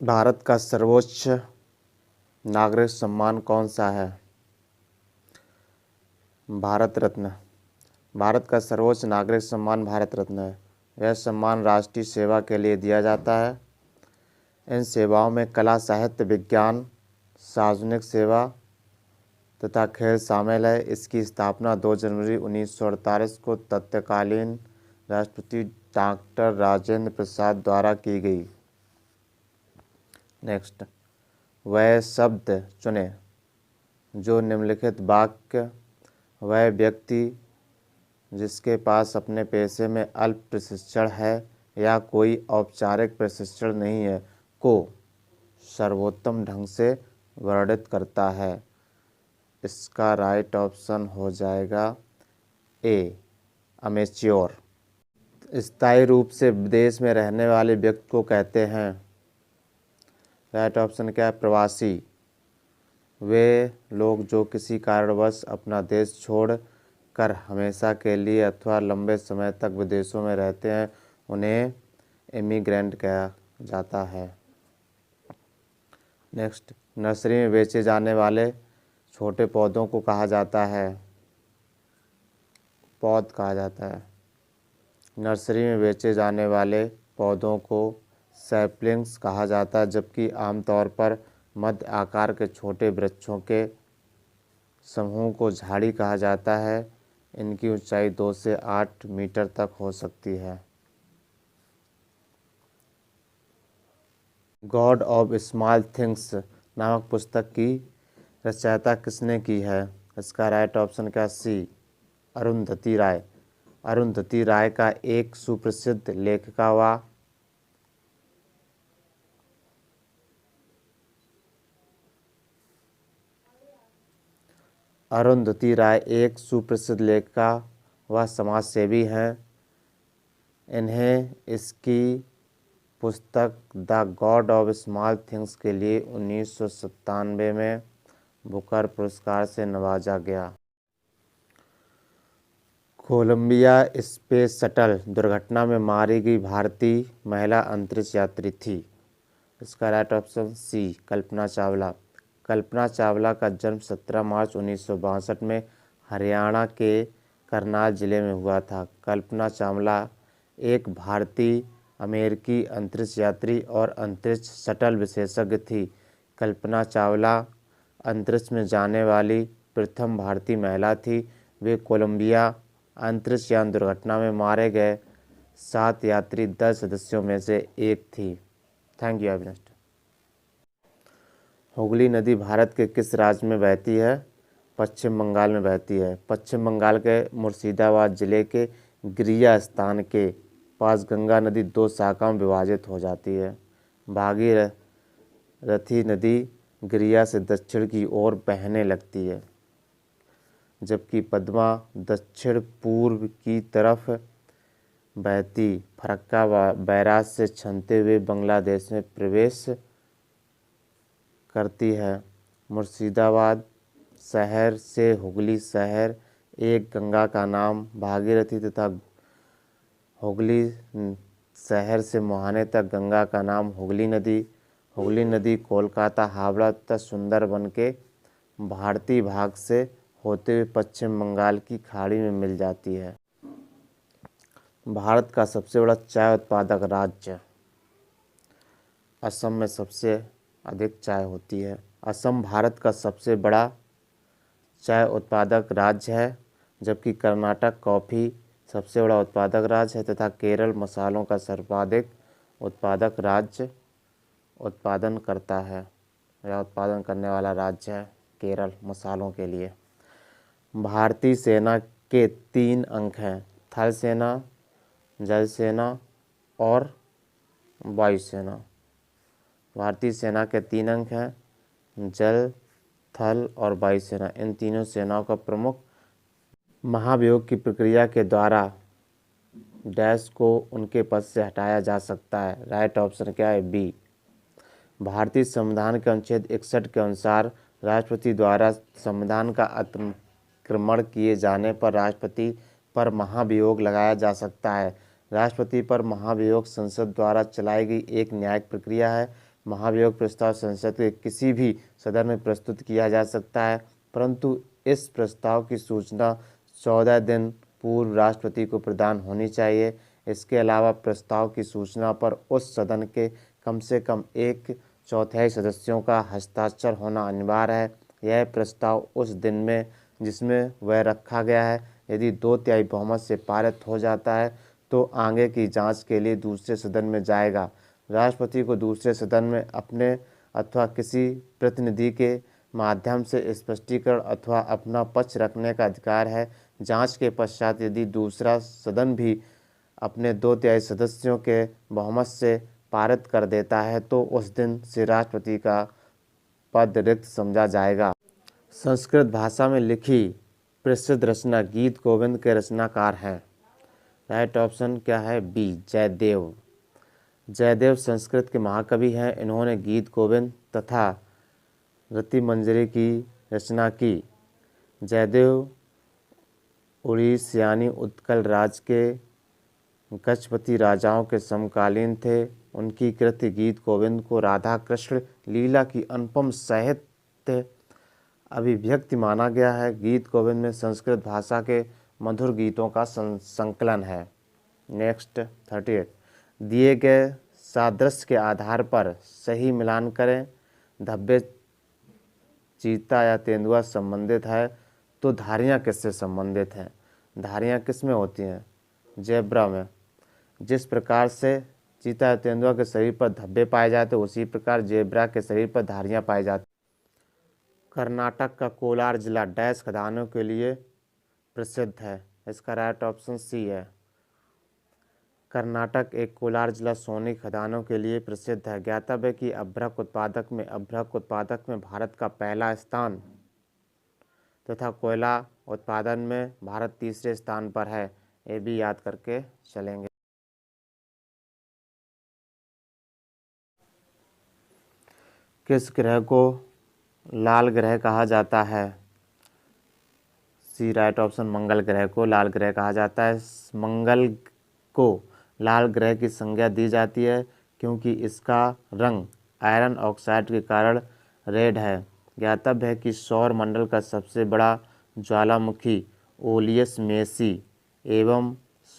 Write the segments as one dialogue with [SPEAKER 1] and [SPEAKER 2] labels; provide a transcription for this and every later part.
[SPEAKER 1] भारत का सर्वोच्च नागरिक सम्मान कौन सा है? भारत रत्न। भारत का सर्वोच्च नागरिक सम्मान भारत रत्न है। यह सम्मान राष्ट्रीय सेवा के लिए दिया जाता है। इन सेवाओं में कला, साहित्य, विज्ञान, सार्वजनिक सेवा तथा खेल शामिल है। इसकी स्थापना 2 जनवरी 1948 को तत्कालीन राष्ट्रपति डॉक्टर राजेंद्र प्रसाद द्वारा की गई। नेक्स्ट, वह शब्द चुनें। जो निम्नलिखित वाक्य वह व्यक्ति जिसके पास अपने पेशे में अल्प प्रशिक्षण है या कोई औपचारिक प्रशिक्षण नहीं है को सर्वोत्तम ढंग से वर्णित करता है? इसका राइट ऑप्शन हो जाएगा ए, अमेच्योर। स्थायी रूप से विदेश में रहने वाले व्यक्ति को कहते हैं? राइट ऑप्शन क्या है? प्रवासी। वे लोग जो किसी कारणवश अपना देश छोड़ कर हमेशा के लिए अथवा लंबे समय तक विदेशों में रहते हैं उन्हें इमिग्रेंट कहा जाता है। नेक्स्ट, नर्सरी में बेचे जाने वाले छोटे पौधों को कहा जाता है? पौध कहा जाता है। नर्सरी में बेचे जाने वाले पौधों को सैपलिंग्स कहा जाता है, जबकि आमतौर पर मध्य आकार के छोटे वृक्षों के समूह को झाड़ी कहा जाता है। इनकी ऊंचाई 2 से 8 मीटर तक हो सकती है। गॉड ऑफ स्मॉल थिंग्स नामक पुस्तक की रचयिता किसने की है? इसका राइट ऑप्शन क्या? सी, अरुंधति राय। अरुंधति राय का एक सुप्रसिद्ध लेखिका व अरुंधति राय एक सुप्रसिद्ध लेखिका व समाजसेवी हैं। इन्हें इसकी पुस्तक the God of small things के लिए 1997 में बुकर पुरस्कार से नवाजा गया। कोलंबिया स्पेस शटल दुर्घटना में मारी गई भारतीय महिला अंतरिक्ष यात्री थी। इसका राइट ऑप्शन सी, कल्पना चावला। कल्पना चावला का जन्म 17 मार्च 1962 में हरियाणा के करनाल जिले में हुआ था। कल्पना चावला एक भारतीय अमेरिकी अंतरिक्ष यात्री और अंतरिक्ष शटल विशेषज्ञ थी। कल्पना चावला अंतरिक्ष में जाने वाली प्रथम भारतीय महिला थी। वे कोलंबिया अंतरिक्ष यान दुर्घटना में मारे गए 7 यात्री 10 सदस्यों में से एक थी। Thank you Avinash. हुगली नदी भारत के किस राज्य में बहती है? पश्चिम बंगाल में बहती है। पश्चिम बंगाल के मुर्शिदाबाद जिले के गिरिया स्थान के पास गंगा नदी 2 शाखाओं में विभाजित हो जाती है। भागीरथी नदी गिरिया से दक्षिण की ओर बहने लगती है, जबकि पद्मा दक्षिण पूर्व की तरफ बहती फरक्का बैराज से छनते हुए बांग्लादेश में प्रवेश करती है। मुर्शिदाबाद शहर से हुगली शहर एक गंगा का नाम भागीरथी तथा हुगली शहर से मुहाने तक गंगा का नाम हुगली नदी। हुगली नदी कोलकाता, हावड़ा तथा सुंदरबन के भारतीय भाग से होते हुए पश्चिम बंगाल की खाड़ी में मिल जाती है। भारत का सबसे बड़ा चाय उत्पादक राज्य? असम में सबसे अधिक चाय होती है। असम भारत का सबसे बड़ा चाय उत्पादक राज्य है, जबकि कर्नाटक कॉफ़ी सबसे बड़ा उत्पादक राज्य है तथा केरल मसालों का सर्वाधिक उत्पादक राज्य उत्पादन करता है या उत्पादन करने वाला राज्य है केरल मसालों के लिए। भारतीय सेना के 3 अंग हैं: थल सेना, जल सेना और वायुसेना। भारतीय सेना के 3 अंग हैं: जल, थल और वायुसेना। इन तीनों सेनाओं का प्रमुख महाभियोग की प्रक्रिया के द्वारा डैश को उनके पद से हटाया जा सकता है। राइट ऑप्शन क्या है? बी। भारतीय संविधान के अनुच्छेद 61 के अनुसार राष्ट्रपति द्वारा संविधान का अतिक्रमण किए जाने पर राष्ट्रपति पर महाभियोग लगाया जा सकता है। राष्ट्रपति पर महाभियोग संसद द्वारा चलाई गई एक न्यायिक प्रक्रिया है। महाभियोग प्रस्ताव संसद के किसी भी सदन में प्रस्तुत किया जा सकता है, परंतु इस प्रस्ताव की सूचना 14 दिन पूर्व राष्ट्रपति को प्रदान होनी चाहिए। इसके अलावा प्रस्ताव की सूचना पर उस सदन के कम से कम 1/4 सदस्यों का हस्ताक्षर होना अनिवार्य है। यह प्रस्ताव उस दिन में जिसमें वह रखा गया है यदि 2/3 बहुमत से पारित हो जाता है तो आगे की जांच के लिए दूसरे सदन में जाएगा। राष्ट्रपति को दूसरे सदन में अपने अथवा किसी प्रतिनिधि के माध्यम से स्पष्टीकरण अथवा अपना पक्ष रखने का अधिकार है। जांच के पश्चात यदि दूसरा सदन भी अपने 2/3 सदस्यों के बहुमत से पारित कर देता है तो उस दिन से राष्ट्रपति का पद रिक्त समझा जाएगा। संस्कृत भाषा में लिखी प्रसिद्ध रचना गीत गोविंद के रचनाकार हैं। राइट ऑप्शन क्या है? बी, जयदेव। जयदेव संस्कृत के महाकवि हैं। इन्होंने गीत गोविंद तथा रतिमंजरी की रचना की। जयदेव उड़ीसा यानी उत्कल राज्य के गजपति राजाओं के समकालीन थे। उनकी कृति गीत गोविंद को राधा कृष्ण लीला की अनुपम साहित्य अभिव्यक्ति माना गया है। गीत गोविंद में संस्कृत भाषा के मधुर गीतों का संकलन है। नेक्स्ट 38, दिए गए सादृश्य के आधार पर सही मिलान करें। धब्बे चीता या तेंदुआ संबंधित है तो धारियां किससे संबंधित हैं? धारियां किस में होती हैं? जेब्रा में। जिस प्रकार से चीता या तेंदुआ के शरीर पर धब्बे पाए जाते हैं उसी प्रकार जेब्रा के शरीर पर धारियां पाई जाती। कर्नाटक का कोलार जिला डैश खदानों के लिए प्रसिद्ध है। इसका राइट ऑप्शन सी है। कर्नाटक एक कोलार जिला सोने खदानों के लिए प्रसिद्ध है। ज्ञातव्य है कि अभ्रक उत्पादक में भारत का पहला स्थान तथा कोयला उत्पादन में भारत तीसरे स्थान पर है। ये भी याद करके चलेंगे। किस ग्रह को लाल ग्रह कहा जाता है? सी, राइट ऑप्शन, मंगल ग्रह को लाल ग्रह कहा जाता है। मंगल को लाल ग्रह की संज्ञा दी जाती है क्योंकि इसका रंग आयरन ऑक्साइड के कारण रेड है। ज्ञातव्य है कि सौर मंडल का सबसे बड़ा ज्वालामुखी ओलियस मेसी एवं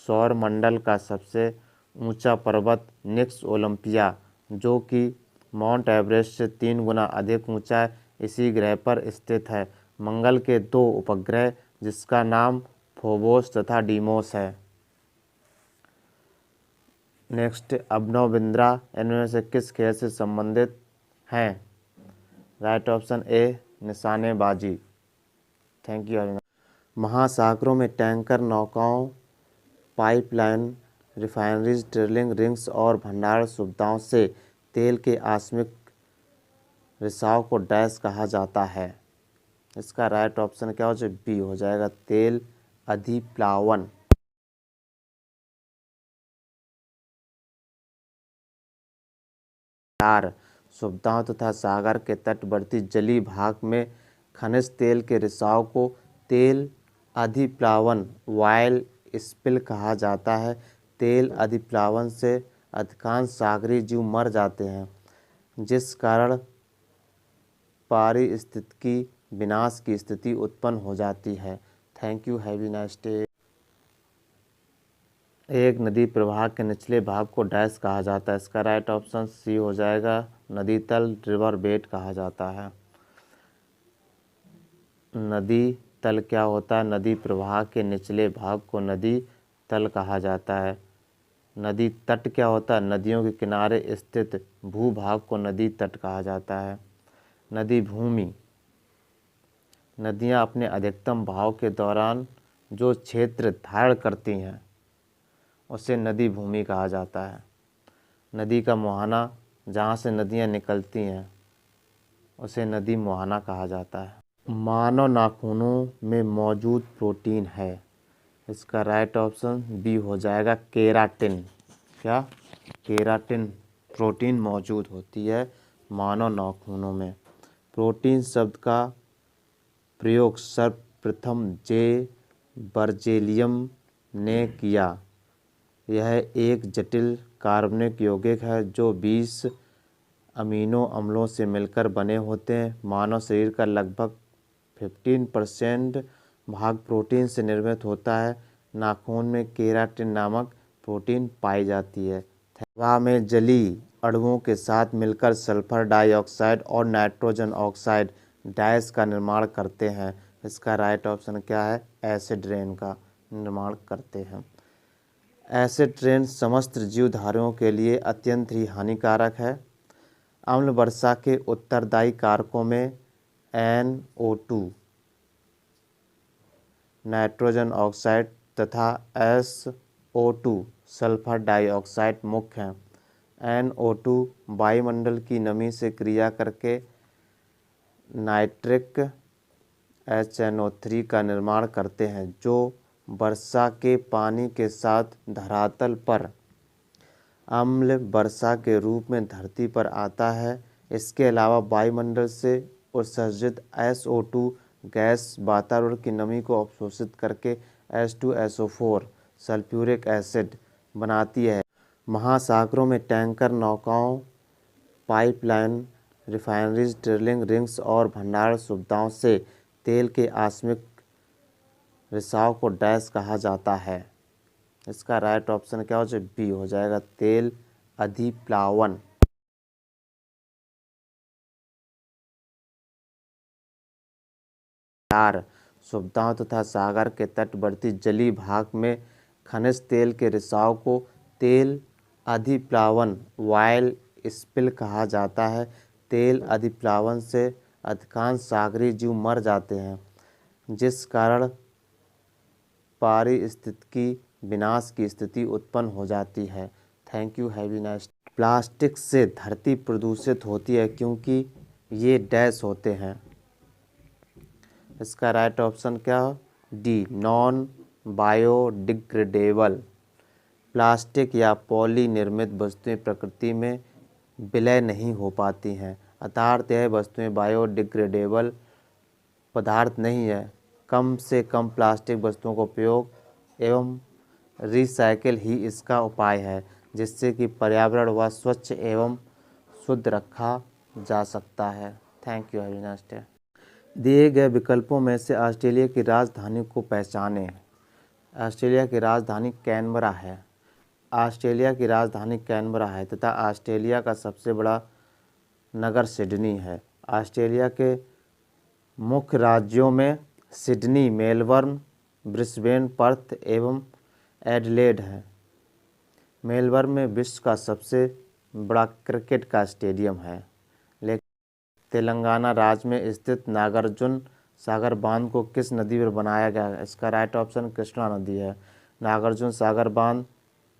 [SPEAKER 1] सौर मंडल का सबसे ऊंचा पर्वत निक्स ओलंपिया जो कि माउंट एवरेस्ट से 3 गुना अधिक ऊंचा है, इसी ग्रह पर स्थित है। मंगल के 2 उपग्रह जिसका नाम फोबोस तथा डीमोस है। नेक्स्ट, अभिनव बिंद्रा इनमें से किस खेल से संबंधित हैं? राइट ऑप्शन ए, निशानेबाजी। Thank you. महासागरों में टैंकर नौकाओं, पाइपलाइन, रिफाइनरीज, ड्रिलिंग रिंग्स और भंडारण सुविधाओं से तेल के आकस्मिक रिसाव को डैश कहा जाता है। इसका राइट ऑप्शन क्या हो जाए? बी हो जाएगा, तेल अधिप्लावन। सुविधाओं तथा सागर के तटवर्ती जलीय भाग में खनिज तेल के रिसाव को तेल अधिप्लावन वाइल स्पिल कहा जाता है। तेल अधिप्लावन से अधिकांश सागरीय जीव मर जाते हैं जिस कारण पारिस्थितिकी विनाश की स्थिति उत्पन्न हो जाती है। Thank you, have a nice day. एक नदी प्रवाह के निचले भाग को डैश कहा जाता है। इसका राइट ऑप्शन सी हो जाएगा, नदी तल, रिवर बेड कहा जाता है। नदी तल क्या होता है? नदी प्रवाह के निचले भाग को नदी तल कहा जाता है। नदी तट क्या होता है? नदियों के किनारे स्थित भूभाग को नदी तट कहा जाता है। नदी भूमि, नदियाँ अपने अधिकतम बहाव के दौरान जो क्षेत्र धारण करती हैं उसे नदी भूमि कहा जाता है। नदी का मुहाना, जहाँ से नदियाँ निकलती हैं उसे नदी मुहाना कहा जाता है। मानव नाखूनों में मौजूद प्रोटीन है। इसका राइट ऑप्शन बी हो जाएगा, केराटिन। क्या? केराटिन प्रोटीन मौजूद होती है मानव नाखूनों में। प्रोटीन शब्द का प्रयोग सर्वप्रथम जे बर्जेलियम ने किया। यह एक जटिल कार्बनिक यौगिक है जो 20 अमीनो अम्लों से मिलकर बने होते हैं। मानव शरीर का लगभग 15% भाग प्रोटीन से निर्मित होता है। नाखून में केराटिन नामक प्रोटीन पाई जाती है। हवा में जलीय अणुओं के साथ मिलकर सल्फर डाइऑक्साइड और नाइट्रोजन ऑक्साइड गैस का निर्माण करते हैं। इसका राइट ऑप्शन क्या है? एसिड रेन का निर्माण करते हैं। एसिड रेन समस्त जीवधारियों के लिए अत्यंत ही हानिकारक है। अम्ल वर्षा के उत्तरदायी कारकों में NO2 नाइट्रोजन ऑक्साइड तथा SO2 सल्फर डाइऑक्साइड मुख्य हैं। NO2 वायुमंडल की नमी से क्रिया करके नाइट्रिक HNO3 का निर्माण करते हैं, जो वर्षा के पानी के साथ धरातल पर अम्ल वर्षा के रूप में धरती पर आता है। इसके अलावा वायुमंडल से उत्सर्जित SO2 गैस वातावरण की नमी को अवशोषित करके H2SO4 सल्फ्यूरिक एसिड बनाती है। महासागरों में टैंकर, नौकाओं, पाइपलाइन, रिफाइनरीज, ड्रिलिंग रिग्स और भंडारण सुविधाओं से तेल के आकस्मिक रिसाव को डैश कहा जाता है। इसका राइट ऑप्शन क्या हो जाए? बी हो जाएगा, तेल अधिप्लावन। सुविधाओं तथा सागर के तटवर्ती जलीय भाग में खनिज तेल के रिसाव को तेल अधिप्लावन ऑयल स्पिल कहा जाता है। तेल अधिप्लावन से अधिकांश सागरीय जीव मर जाते हैं, जिस कारण पारिस्थितिकी विनाश की स्थिति उत्पन्न हो जाती है। Thank you, have a nice. Plastic से धरती प्रदूषित होती है क्योंकि ये डैश होते हैं। इसका राइट ऑप्शन क्या हो? D, non biodegradable. प्लास्टिक या पॉली निर्मित वस्तुएं प्रकृति में विलय नहीं हो पाती हैं, अर्थात यह वस्तुएं बायोडिग्रेडेबल पदार्थ नहीं है। कम से कम प्लास्टिक वस्तुओं का उपयोग एवं रिसाइकिल ही इसका उपाय है, जिससे कि पर्यावरण व स्वच्छ एवं शुद्ध रखा जा सकता है। Thank you, have a nice day. दिए गए विकल्पों में से ऑस्ट्रेलिया की राजधानी को पहचानें। ऑस्ट्रेलिया की राजधानी कैनबरा है। ऑस्ट्रेलिया की राजधानी कैनबरा है तथा ऑस्ट्रेलिया का सबसे बड़ा नगर सिडनी है। ऑस्ट्रेलिया के मुख्य राज्यों में सिडनी, मेलबर्न, ब्रिस्बेन, पर्थ एवं एडिलेड है। मेलबर्न में विश्व का सबसे बड़ा क्रिकेट का स्टेडियम है। तेलंगाना राज्य में स्थित नागार्जुन सागर बांध को किस नदी पर बनाया गया है? इसका राइट ऑप्शन कृष्णा नदी है। नागार्जुन सागर बांध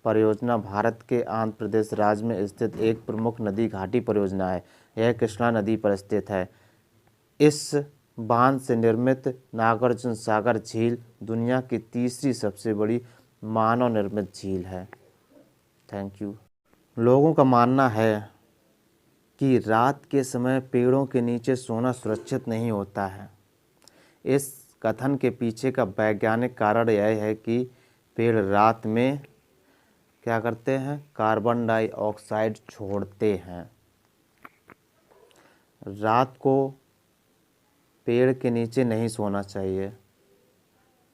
[SPEAKER 1] परियोजना भारत के आंध्र प्रदेश राज्य में स्थित एक प्रमुख नदी घाटी परियोजना है। यह कृष्णा नदी पर स्थित है। इस बांध से निर्मित नागार्जुन सागर झील दुनिया की तीसरी सबसे बड़ी मानव निर्मित झील है। Thank you. लोगों का मानना है कि रात के समय पेड़ों के नीचे सोना सुरक्षित नहीं होता है। इस कथन के पीछे का वैज्ञानिक कारण यह है कि पेड़ रात में क्या करते हैं? कार्बन डाइऑक्साइड छोड़ते हैं। रात को पेड़ के नीचे नहीं सोना चाहिए,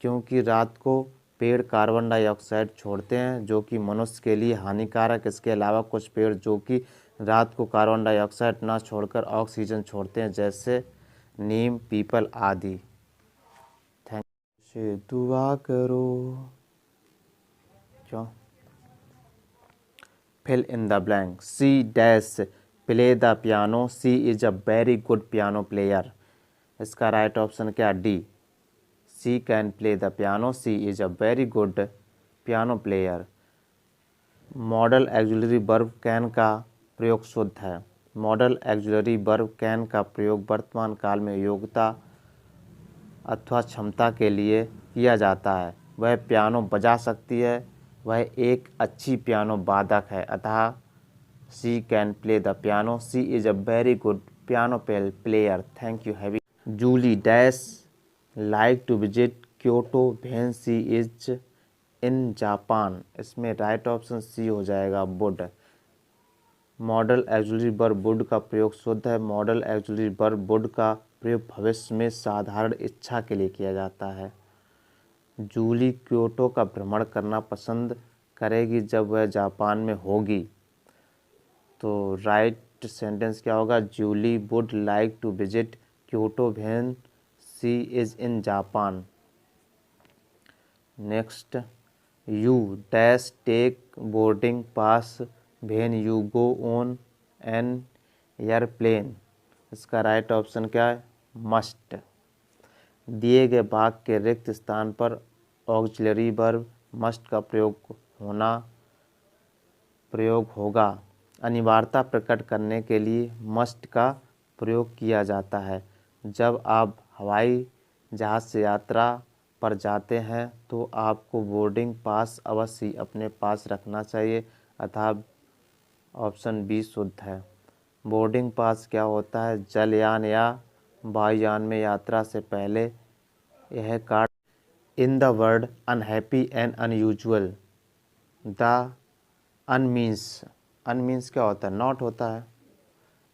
[SPEAKER 1] क्योंकि रात को पेड़ कार्बन डाइऑक्साइड छोड़ते हैं, जो कि मनुष्य के लिए हानिकारक। इसके अलावा कुछ पेड़ जो कि रात को कार्बन डाइऑक्साइड ना छोड़कर ऑक्सीजन छोड़ते हैं, जैसे नीम, पीपल आदि। Thank you. दुआ करो। क्यों? Fill in the blank. She dash play the piano. She is a very good piano player. इसका राइट ऑप्शन क्या? D, she can play the piano. She is a very good piano player. Modal auxiliary verb can का प्रयोग शुद्ध है। Model auxiliary verb can का प्रयोग वर्तमान काल में योग्यता अथवा क्षमता के लिए किया जाता है। वह पियानो बजा सकती है। वह एक अच्छी पियानो वादक है। अतः she can play the piano. She is a very good piano player. Thank you, heavy. Julie dash like to visit Kyoto when she is in Japan. इसमें राइट ऑप्शन सी हो जाएगा, would. Modal auxiliary verb would का प्रयोग शुद्ध है। Model auxiliary verb would का प्रयोग भविष्य में साधारण इच्छा के लिए किया जाता है। जूली क्योटो का भ्रमण करना पसंद करेगी जब वह जापान में होगी। तो राइट सेंटेंस क्या होगा? Julie would like to visit Kyoto when she is in Japan. Next, you dash take boarding pass when you go on an airplane. इसका राइट ऑप्शन क्या है? मस्ट। दिए गए वाक्य के रिक्त स्थान पर ऑक्सिलरी वर्ब मस्ट का प्रयोग होगा। अनिवार्यता प्रकट करने के लिए मस्ट का प्रयोग किया जाता है। जब आप हवाई जहाज़ से यात्रा पर जाते हैं तो आपको बोर्डिंग पास अवश्य ही अपने पास रखना चाहिए, अतः ऑप्शन बी शुद्ध है। बोर्डिंग पास क्या होता है? जलयान या वायुयान में यात्रा से पहले यह कार्ड। In the word unhappy and unusual, the un means क्या होता है? नॉट होता है।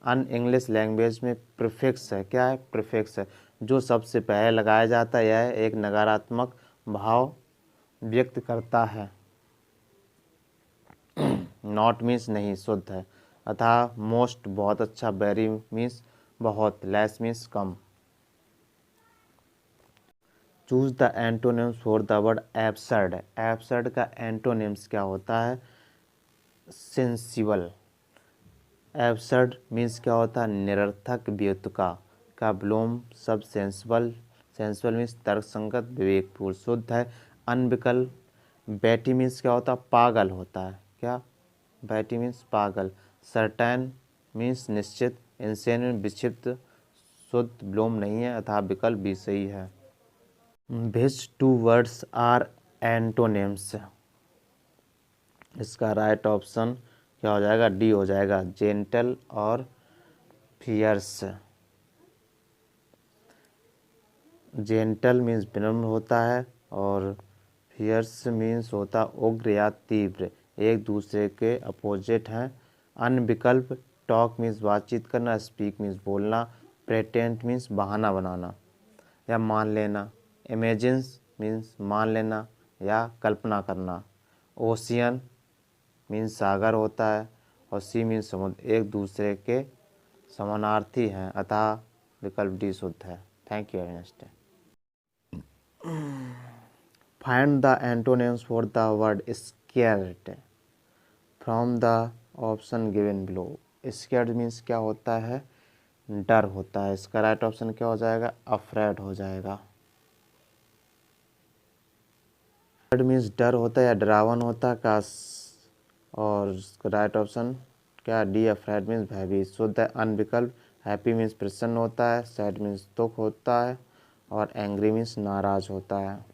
[SPEAKER 1] अन इंग्लिश लैंग्वेज में प्रीफिक्स है। क्या है? प्रीफिक्स है, जो सबसे पहले लगाया जाता है। यह एक नकारात्मक भाव व्यक्त करता है। नॉट मीन्स नहीं, शुद्ध है। अतः मोस्ट बहुत अच्छा, वेरी मीन्स बहुत, less means come. Choose the antonyms for the word absurd. Absurd का एंटोनिम्स क्या होता है? सेंसिबल। एब्सर्ड मीन्स क्या होता है? निरर्थक, बेतुका का विलोम शब्द सेंसिबल। सेंसिबल मीन्स तर्कसंगत, विवेकपूर्ण, शुद्ध है। अनविकल्प। बैटी मीन्स क्या होता है? पागल होता है। क्या? बैटी मीन्स पागल। सर्टेन मीन्स निश्चित। इंसेन मीन्स विक्षिप्त, शुद्ध विलोम नहीं है, अतः विकल्प भी सही है। विच टू वर्ड्स आर एंटोनिम्स। इसका राइट ऑप्शन क्या हो जाएगा? डी हो जाएगा, जेंटल और फियर्स। जेंटल मीन्स विनम्र होता है और फियर्स मीन्स होता उग्र या तीव्र, एक दूसरे के अपोजिट हैं। अनविकल्प। टॉक मीन्स बातचीत करना, स्पीक मीन्स बोलना, प्रेटेंट मीन्स बहाना बनाना या मान लेना, इमेजिन्स मीन्स मान लेना या कल्पना करना। ओशियन मीन्स सागर होता है और सी मीन्स समुद्र, एक दूसरे के समानार्थी हैं, अतः विकल्प डी शुद्ध है। Thank you, have a nice day. Find the antonyms for the word scared from the option given below. Scared means क्या होता है? डर होता है। इसका राइट ऑप्शन क्या हो जाएगा? अफ्रेड हो जाएगा। अफ्रेड मीन्स डर होता है या डरावन होता है का, और राइट ऑप्शन क्या? डी, अफ्रेड मीन्स भयभीत, शुद्ध है। अनविकल्प। हैप्पी मीन्स प्रसन्न होता है, सैड मीन्स दुख होता है और एंग्री मीन्स नाराज होता है।